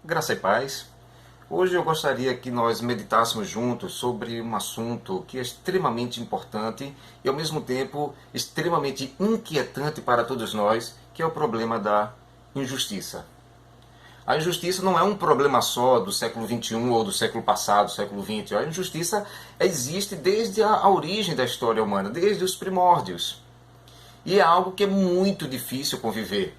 Graça e paz. Hoje eu gostaria que nós meditássemos juntos sobre um assunto que é extremamente importante e ao mesmo tempo extremamente inquietante para todos nós, que é o problema da injustiça. A injustiça não é um problema só do século XXI ou do século passado, século XX. A injustiça existe desde a origem da história humana, desde os primórdios. E é algo que é muito difícil conviver.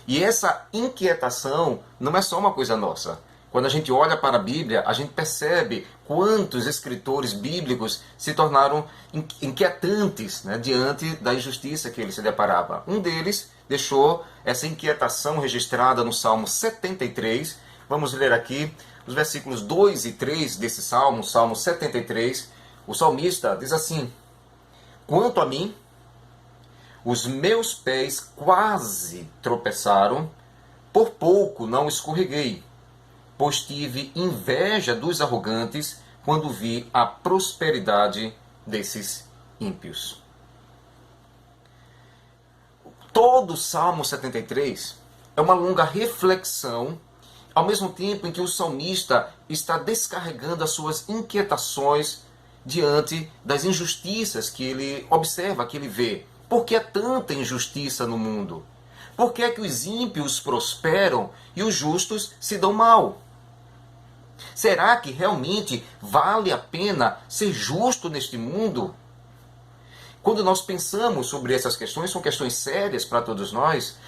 E essa inquietação não é só uma coisa nossa. Quando a gente olha para a Bíblia, a gente percebe quantos escritores bíblicos se tornaram inquietantes, né, diante da injustiça que ele se deparava. Um deles deixou essa inquietação registrada no Salmo 73. Vamos ler aqui os versículos 2 e 3 desse Salmo, Salmo 73. O salmista diz assim: Quanto a mim, os meus pés quase tropeçaram, por pouco não escorreguei, pois tive inveja dos arrogantes quando vi a prosperidade desses ímpios. Todo o Salmo 73 é uma longa reflexão, ao mesmo tempo em que o salmista está descarregando as suas inquietações diante das injustiças que ele observa, que ele vê. Por que há tanta injustiça no mundo? Por que é que os ímpios prosperam e os justos se dão mal? Será que realmente vale a pena ser justo neste mundo? Quando nós pensamos sobre essas questões, são questões sérias para todos nós,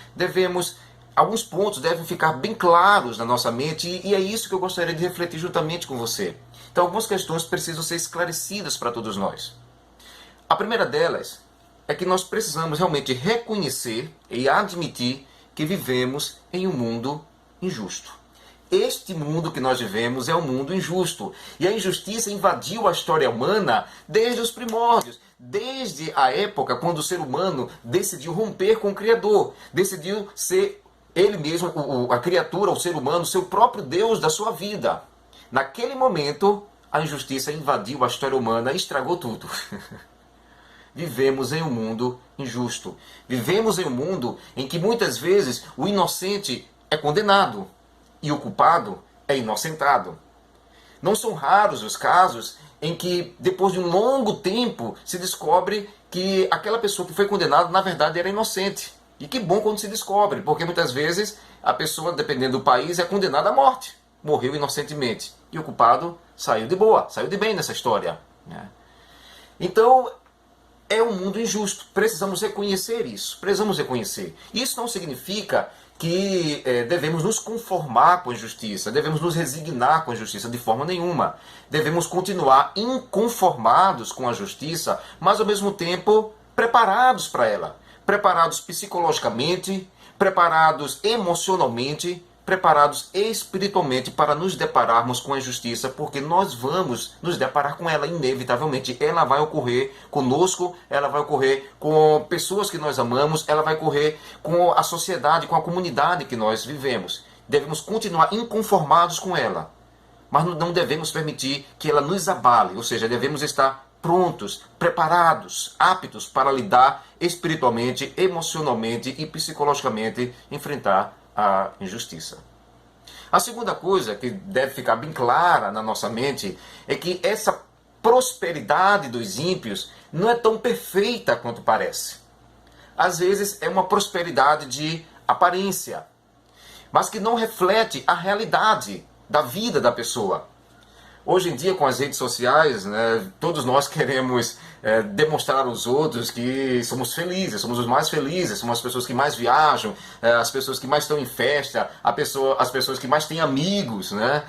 alguns pontos devem ficar bem claros na nossa mente e é isso que eu gostaria de refletir juntamente com você. Então, algumas questões precisam ser esclarecidas para todos nós. A primeira delas é que nós precisamos realmente reconhecer e admitir que vivemos em um mundo injusto. Este mundo que nós vivemos é um mundo injusto. E a injustiça invadiu a história humana desde os primórdios. Desde a época quando o ser humano decidiu romper com o Criador. Decidiu ser ele mesmo, a criatura, o ser humano, seu próprio Deus da sua vida. Naquele momento, a injustiça invadiu a história humana e estragou tudo. Vivemos em um mundo injusto. Vivemos em um mundo em que muitas vezes o inocente é condenado e o culpado é inocentado. Não são raros os casos em que, depois de um longo tempo, se descobre que aquela pessoa que foi condenada, na verdade, era inocente. E que bom quando se descobre, porque muitas vezes a pessoa, dependendo do país, é condenada à morte. Morreu inocentemente. E o culpado saiu de boa, saiu de bem nessa história, né? Então, é um mundo injusto. Precisamos reconhecer isso. Precisamos reconhecer. Isso não significa que devemos nos conformar com a injustiça, devemos nos resignar com a injustiça de forma nenhuma. Devemos continuar inconformados com a justiça, mas ao mesmo tempo preparados para ela. Preparados psicologicamente, preparados emocionalmente, preparados espiritualmente para nos depararmos com a injustiça, porque nós vamos nos deparar com ela inevitavelmente. Ela vai ocorrer conosco, ela vai ocorrer com pessoas que nós amamos, ela vai ocorrer com a sociedade, com a comunidade que nós vivemos. Devemos continuar inconformados com ela, mas não devemos permitir que ela nos abale, ou seja, devemos estar prontos, preparados, aptos para lidar espiritualmente, emocionalmente e psicologicamente, enfrentar a injustiça. A segunda coisa que deve ficar bem clara na nossa mente é que essa prosperidade dos ímpios não é tão perfeita quanto parece. Às vezes é uma prosperidade de aparência, mas que não reflete a realidade da vida da pessoa. Hoje em dia, com as redes sociais, né, todos nós queremos demonstrar aos outros que somos felizes, somos os mais felizes, somos as pessoas que mais viajam, as pessoas que mais estão em festa, as pessoas que mais têm amigos, né?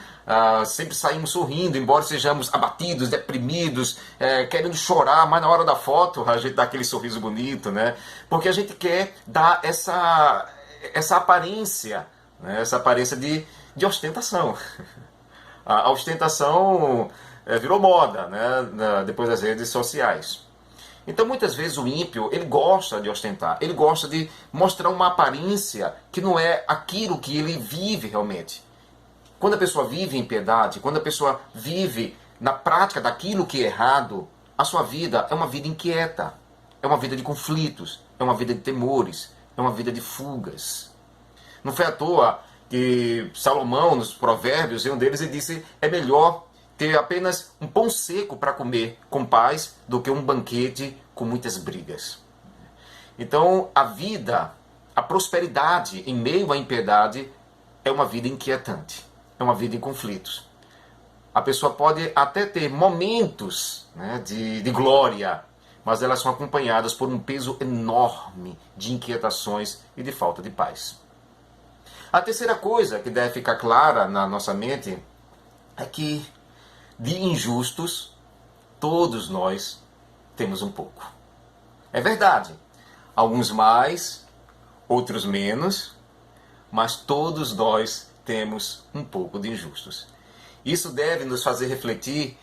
Sempre saímos sorrindo, embora sejamos abatidos, deprimidos, querendo chorar, mas na hora da foto a gente dá aquele sorriso bonito, né? Porque a gente quer dar essa aparência, né? Essa aparência de ostentação. A ostentação virou moda, né, depois das redes sociais. Então, muitas vezes o ímpio, ele gosta de ostentar, ele gosta de mostrar uma aparência que não é aquilo que ele vive realmente. Quando a pessoa vive em piedade, quando a pessoa vive na prática daquilo que é errado, a sua vida é uma vida inquieta, é uma vida de conflitos, é uma vida de temores, é uma vida de fugas. Não foi à toa que Salomão, nos Provérbios, em um deles ele disse: é melhor ter apenas um pão seco para comer com paz do que um banquete com muitas brigas. Então, a vida, a prosperidade em meio à impiedade é uma vida inquietante, é uma vida em conflitos. A pessoa pode até ter momentos, né, de glória, mas elas são acompanhadas por um peso enorme de inquietações e de falta de paz. A terceira coisa que deve ficar clara na nossa mente é que de injustos todos nós temos um pouco. É verdade, alguns mais, outros menos, mas todos nós temos um pouco de injustos. Isso deve nos fazer refletir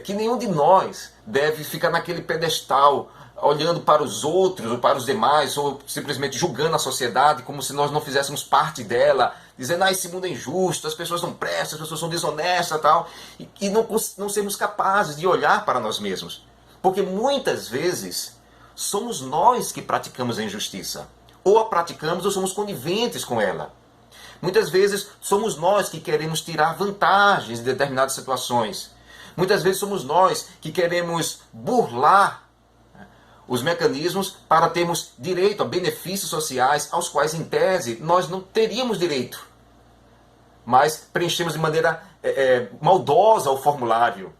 que nenhum de nós deve ficar naquele pedestal olhando para os outros ou para os demais, ou simplesmente julgando a sociedade como se nós não fizéssemos parte dela, dizendo: esse mundo é injusto, as pessoas não prestam, as pessoas são desonestas e tal, e não sermos capazes de olhar para nós mesmos. Porque muitas vezes somos nós que praticamos a injustiça. Ou a praticamos ou somos coniventes com ela. Muitas vezes somos nós que queremos tirar vantagens de determinadas situações. Muitas vezes somos nós que queremos burlar os mecanismos para termos direito a benefícios sociais aos quais, em tese, nós não teríamos direito. Mas preenchemos de maneira maldosa o formulário.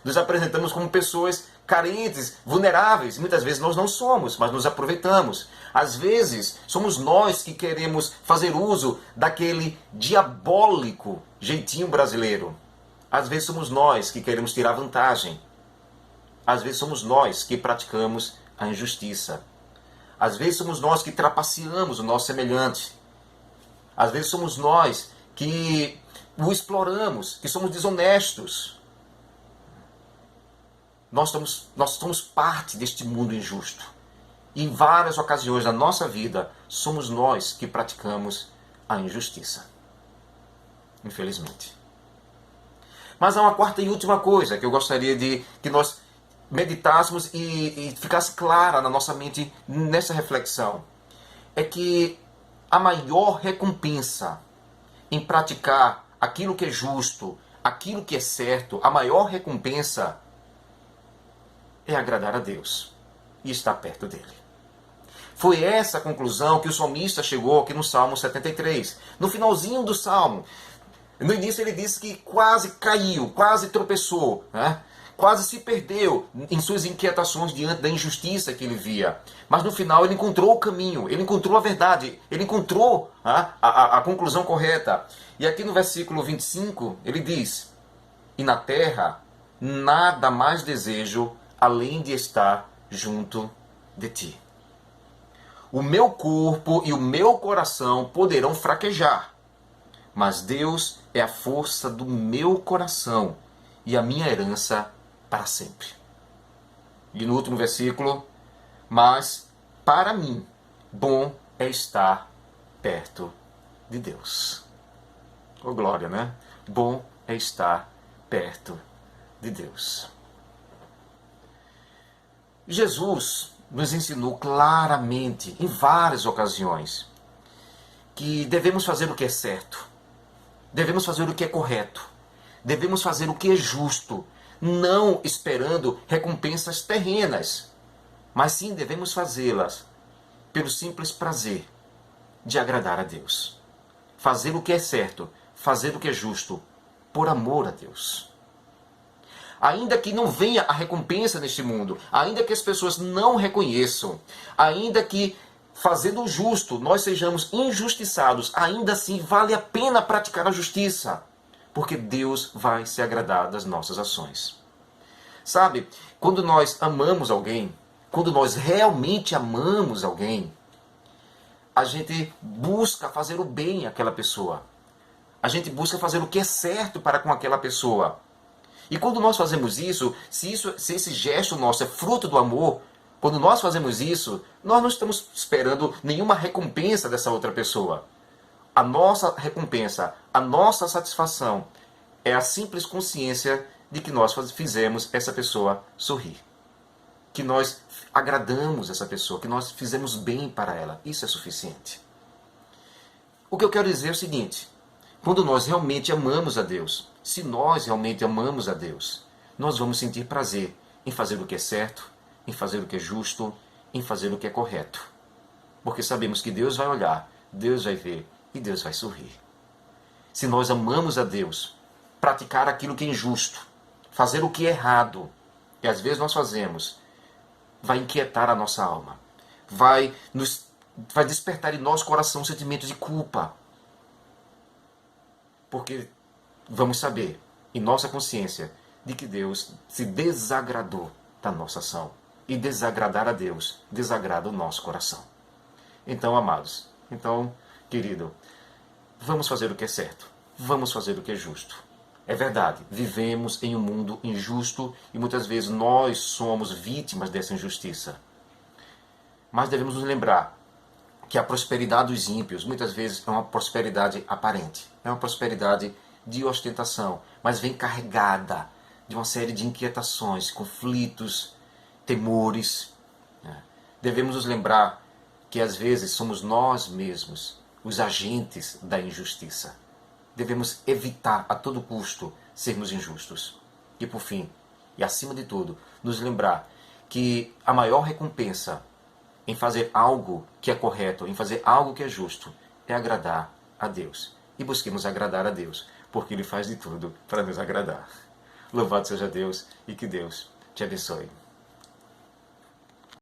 Nos apresentamos como pessoas carentes, vulneráveis. Muitas vezes nós não somos, mas nos aproveitamos. Às vezes somos nós que queremos fazer uso daquele diabólico jeitinho brasileiro. Às vezes somos nós que queremos tirar vantagem. Às vezes somos nós que praticamos a injustiça. Às vezes somos nós que trapaceamos o nosso semelhante. Às vezes somos nós que o exploramos, que somos desonestos. Nós somos parte deste mundo injusto. E em várias ocasiões da nossa vida, somos nós que praticamos a injustiça. Infelizmente. Mas há uma quarta e última coisa que eu gostaria de que nós meditássemos e ficasse clara na nossa mente nessa reflexão. É que a maior recompensa em praticar aquilo que é justo, aquilo que é certo, a maior recompensa é agradar a Deus e estar perto dele. Foi essa a conclusão que o salmista chegou aqui no Salmo 73. No finalzinho do Salmo, no início ele disse que quase caiu, quase tropeçou, né? Quase se perdeu em suas inquietações diante da injustiça que ele via. Mas no final ele encontrou o caminho, ele encontrou a verdade, ele encontrou a conclusão correta. E aqui no versículo 25 ele diz: e na terra nada mais desejo além de estar junto de ti. O meu corpo e o meu coração poderão fraquejar, mas Deus é a força do meu coração e a minha herança para sempre. E no último versículo: mas para mim bom é estar perto de Deus. Oh glória, né? Bom é estar perto de Deus. Jesus nos ensinou claramente, em várias ocasiões, que devemos fazer o que é certo, devemos fazer o que é correto, devemos fazer o que é justo, não esperando recompensas terrenas, mas sim devemos fazê-las pelo simples prazer de agradar a Deus. Fazer o que é certo, fazer o que é justo, por amor a Deus. Ainda que não venha a recompensa neste mundo, ainda que as pessoas não reconheçam, ainda que fazendo o justo nós sejamos injustiçados, ainda assim vale a pena praticar a justiça, porque Deus vai se agradar das nossas ações. Sabe, quando nós amamos alguém, quando nós realmente amamos alguém, a gente busca fazer o bem àquela pessoa. A gente busca fazer o que é certo para com aquela pessoa. E quando nós fazemos isso, se esse gesto nosso é fruto do amor, quando nós fazemos isso, nós não estamos esperando nenhuma recompensa dessa outra pessoa. A nossa recompensa, a nossa satisfação é a simples consciência de que nós fizemos essa pessoa sorrir. Que nós agradamos essa pessoa, que nós fizemos bem para ela. Isso é suficiente. O que eu quero dizer é o seguinte: quando nós realmente amamos a Deus, se nós realmente amamos a Deus, nós vamos sentir prazer em fazer o que é certo, em fazer o que é justo, em fazer o que é correto. Porque sabemos que Deus vai olhar, Deus vai ver e Deus vai sorrir. Se nós amamos a Deus, praticar aquilo que é injusto, fazer o que é errado, que às vezes nós fazemos, vai inquietar a nossa alma, vai despertar em nosso coração um sentimento de culpa. Porque vamos saber, em nossa consciência, de que Deus se desagradou da nossa ação. E desagradar a Deus desagrada o nosso coração. Então, amados, querido, vamos fazer o que é certo. Vamos fazer o que é justo. É verdade, vivemos em um mundo injusto e muitas vezes nós somos vítimas dessa injustiça. Mas devemos nos lembrar que a prosperidade dos ímpios muitas vezes é uma prosperidade aparente. É uma prosperidade de ostentação, mas vem carregada de uma série de inquietações, conflitos, temores. Devemos nos lembrar que às vezes somos nós mesmos os agentes da injustiça. Devemos evitar a todo custo sermos injustos. E por fim, e acima de tudo, nos lembrar que a maior recompensa em fazer algo que é correto, em fazer algo que é justo, é agradar a Deus. E busquemos agradar a Deus, porque Ele faz de tudo para nos agradar. Louvado seja Deus e que Deus te abençoe.